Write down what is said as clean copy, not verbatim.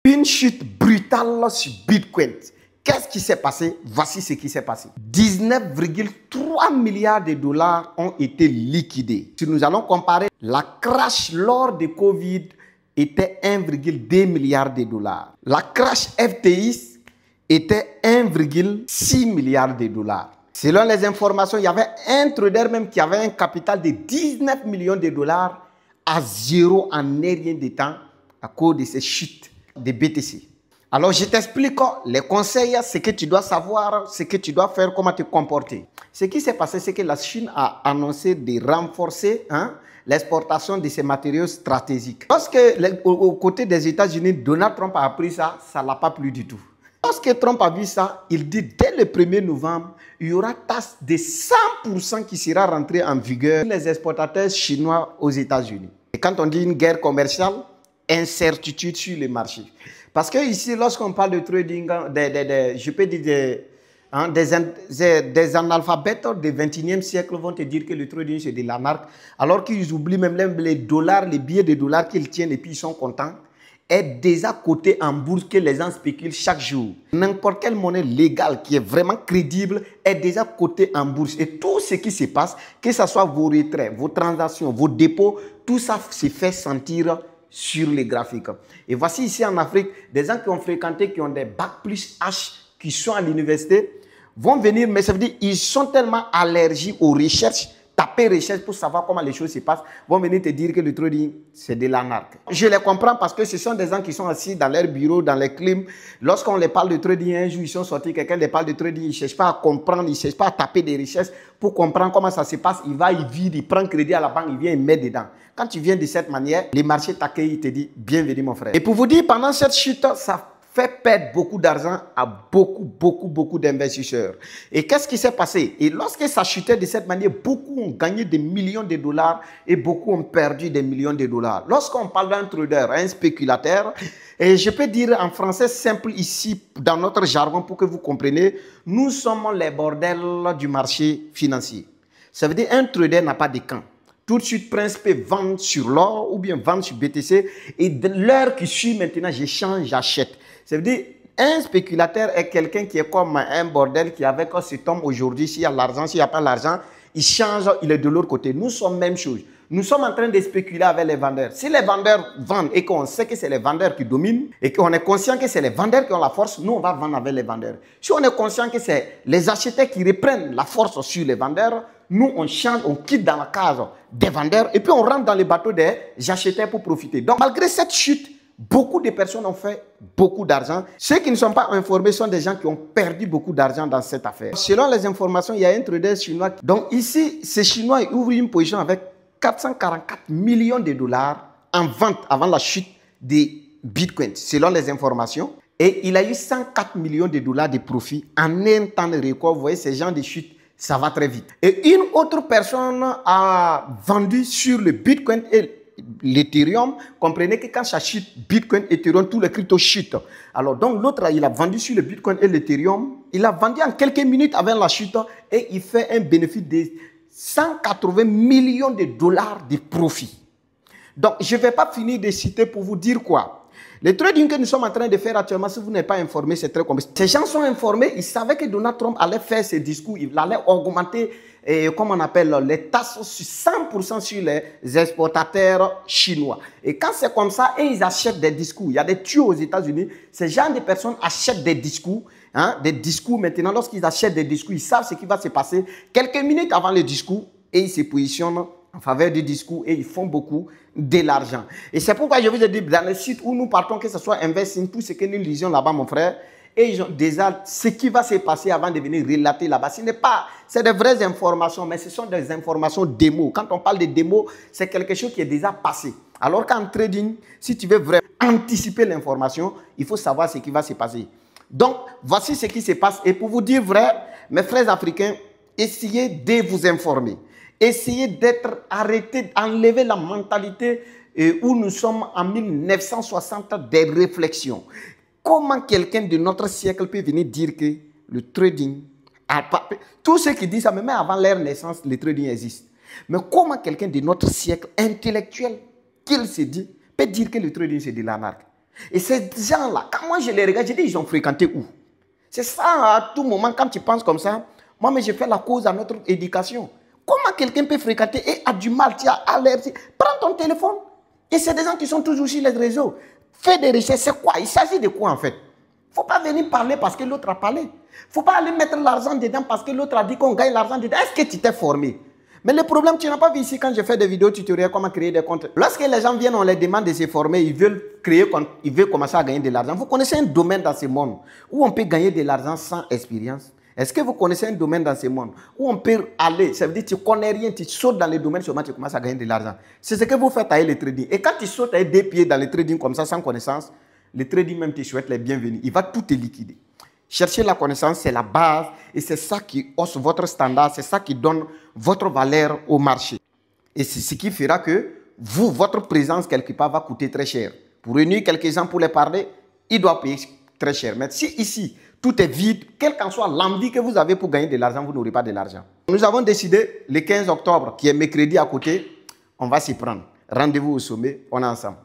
Une chute brutale sur Bitcoin. Qu'est-ce qui s'est passé? Voici ce qui s'est passé. 19,3 milliards de dollars ont été liquidés. Si nous allons comparer, la crash lors de Covid était 1,2 milliard de dollars. La crash FTX était 1,6 milliard de dollars. Selon les informations, il y avait un trader même qui avait un capital de 19 millions de dollars à zéro en un rien de temps à cause de ces chutes de BTC. Alors, je t'explique les conseils, ce que tu dois savoir, ce que tu dois faire, comment te comporter. Ce qui s'est passé, c'est que la Chine a annoncé de renforcer l'exportation de ces matériaux stratégiques. Lorsque, aux côtés des États-Unis, Donald Trump a appris ça, ça ne l'a pas plu du tout. Lorsque Trump a vu ça, il dit dès le 1er novembre, il y aura taxe de 100% qui sera rentrée en vigueur pour les exportateurs chinois aux États-Unis. Et quand on dit une guerre commerciale, incertitude sur le marché. Parce que ici, lorsqu'on parle de trading, je peux dire des analphabètes du 21e siècle vont te dire que le trading c'est de l'arnaque, alors qu'ils oublient même les dollars, les billets de dollars qu'ils tiennent et puis ils sont contents, est déjà coté en bourse que les gens spéculent chaque jour. N'importe quelle monnaie légale qui est vraiment crédible est déjà cotée en bourse. Et tout ce qui se passe, que ce soit vos retraits, vos transactions, vos dépôts, tout ça se fait sentir sur les graphiques. Et voici ici en Afrique, des gens qui ont fréquenté, qui ont des bac plus H, qui sont à l'université, vont venir, mais ça veut dire qu'ils sont tellement allergiques aux recherches, taper recherche pour savoir comment les choses se passent, vont venir te dire que le trading, c'est de l'arnaque. Je les comprends parce que ce sont des gens qui sont assis dans leur bureau, dans les clims. Lorsqu'on les parle de trading, un jour ils sont sortis, quelqu'un les parle de trading, ils ne cherchent pas à comprendre, ils ne cherchent pas à taper des recherches pour comprendre comment ça se passe. Il va, il vide, il prend crédit à la banque, il vient, il met dedans. Quand tu viens de cette manière, les marchés t'accueillent, ils te disent bienvenue mon frère. Et pour vous dire, pendant cette chute, ça fait perdre beaucoup d'argent à beaucoup d'investisseurs. Et qu'est-ce qui s'est passé? Et lorsque ça chutait de cette manière, beaucoup ont gagné des millions de dollars et beaucoup ont perdu des millions de dollars. Lorsqu'on parle d'un trader, un spéculateur, et je peux dire en français simple ici, dans notre jargon pour que vous compreniez, nous sommes les bordels du marché financier. Ça veut dire un trader n'a pas de camp. Tout de suite, Prince peut vendre sur l'or ou bien vendre sur BTC. Et de l'heure qui suit maintenant, j'échange, j'achète. Ça veut dire, un spéculateur est quelqu'un qui est comme un bordel qui, avec cet homme aujourd'hui, s'il y a l'argent, s'il n'y a pas l'argent, il change, il est de l'autre côté. Nous sommes même chose. Nous sommes en train de spéculer avec les vendeurs. Si les vendeurs vendent et qu'on sait que c'est les vendeurs qui dominent et qu'on est conscient que c'est les vendeurs qui ont la force, nous, on va vendre avec les vendeurs. Si on est conscient que c'est les acheteurs qui reprennent la force sur les vendeurs, nous, on change, on quitte dans la case des vendeurs et puis on rentre dans les bateaux des acheteurs pour profiter. Donc, malgré cette chute, beaucoup de personnes ont fait beaucoup d'argent. Ceux qui ne sont pas informés sont des gens qui ont perdu beaucoup d'argent dans cette affaire. Selon les informations, il y a un trader chinois. Donc ici, ces Chinois ouvrent une position avec 444 millions de dollars en vente avant la chute des Bitcoin, selon les informations. Et il a eu 104 millions de dollars de profit en un temps de record. Vous voyez, ces gens de chute, ça va très vite. Et une autre personne a vendu sur le Bitcoin et l'Ethereum. Comprenez que quand ça chute, Bitcoin, Ethereum, tous les cryptos chutent. Alors, donc, l'autre, il a vendu sur le Bitcoin et l'Ethereum. Il a vendu en quelques minutes avant la chute et il fait un bénéfice de 180 millions de dollars de profit. Donc, je ne vais pas finir de citer pour vous dire quoi. Le trading que nous sommes en train de faire actuellement, si vous n'êtes pas informé, c'est très compliqué. Ces gens sont informés, ils savaient que Donald Trump allait faire ses discours, il allait augmenter, comme on appelle, les taxes sur 100% sur les exportateurs chinois. Et quand c'est comme ça, et ils achètent des discours, il y a des tuyaux aux États-Unis, ces gens de personnes achètent des discours maintenant. Lorsqu'ils achètent des discours, ils savent ce qui va se passer quelques minutes avant le discours et ils se positionnent en faveur du discours et ils font beaucoup de l'argent. Et c'est pourquoi je vous ai dit, dans les sites où nous partons, que ce soit Investing, tout ce que nous lisions là-bas, mon frère, et ils ont déjà ce qui va se passer avant de venir relater là-bas. Ce n'est pas, c'est des vraies informations, mais ce sont des informations démos. Quand on parle de démos, c'est quelque chose qui est déjà passé. Alors qu'en trading, si tu veux vraiment anticiper l'information, il faut savoir ce qui va se passer. Donc, voici ce qui se passe. Et pour vous dire vrai, mes frères africains, essayez de vous informer. Essayez d'être arrêtés, d'enlever la mentalité où nous sommes en 1960 des réflexions. Comment quelqu'un de notre siècle peut venir dire que le trading a pas... Tous ceux qui disent ça, même avant leur naissance, le trading existe. Mais comment quelqu'un de notre siècle intellectuel, qu'il se dit, peut dire que le trading c'est de l'arnaque? Et ces gens-là, quand moi je les regarde, je dis, ils ont fréquenté où? C'est ça, à tout moment, quand tu penses comme ça, moi, mais je fais la cause à notre éducation. Comment quelqu'un peut fréquenter et a du mal, tu as allergie? Prends ton téléphone. Et c'est des gens qui sont toujours sur les réseaux. Fais des recherches, c'est quoi? Il s'agit de quoi en fait? Il ne faut pas venir parler parce que l'autre a parlé. Il ne faut pas aller mettre l'argent dedans parce que l'autre a dit qu'on gagne l'argent dedans. Est-ce que tu t'es formé? Mais le problème, tu n'as pas vu ici quand je fais des vidéos tutoriels, comment créer des comptes. Lorsque les gens viennent, on les demande de se former, ils veulent commencer à gagner de l'argent. Vous connaissez un domaine dans ce monde où on peut gagner de l'argent sans expérience? Est-ce que vous connaissez un domaine dans ce monde où on peut aller, ça veut dire que tu ne connais rien, tu sautes dans le domaine seulement, tu commences à gagner de l'argent? C'est ce que vous faites avec le trading. Et quand tu sautes avec des pieds dans le trading comme ça, sans connaissance, le trading même te souhaite les bienvenus. Il va tout te liquider. Chercher la connaissance, c'est la base et c'est ça qui hausse votre standard, c'est ça qui donne votre valeur au marché. Et c'est ce qui fera que vous, votre présence quelque part va coûter très cher. Pour réunir quelques gens pour les parler, ils doivent payer très cher. Mais si ici, tout est vide, quelle qu'en soit l'envie que vous avez pour gagner de l'argent, vous n'aurez pas de l'argent. Nous avons décidé, le 15 octobre, qui est mercredi à côté, on va s'y prendre. Rendez-vous au sommet, on est ensemble.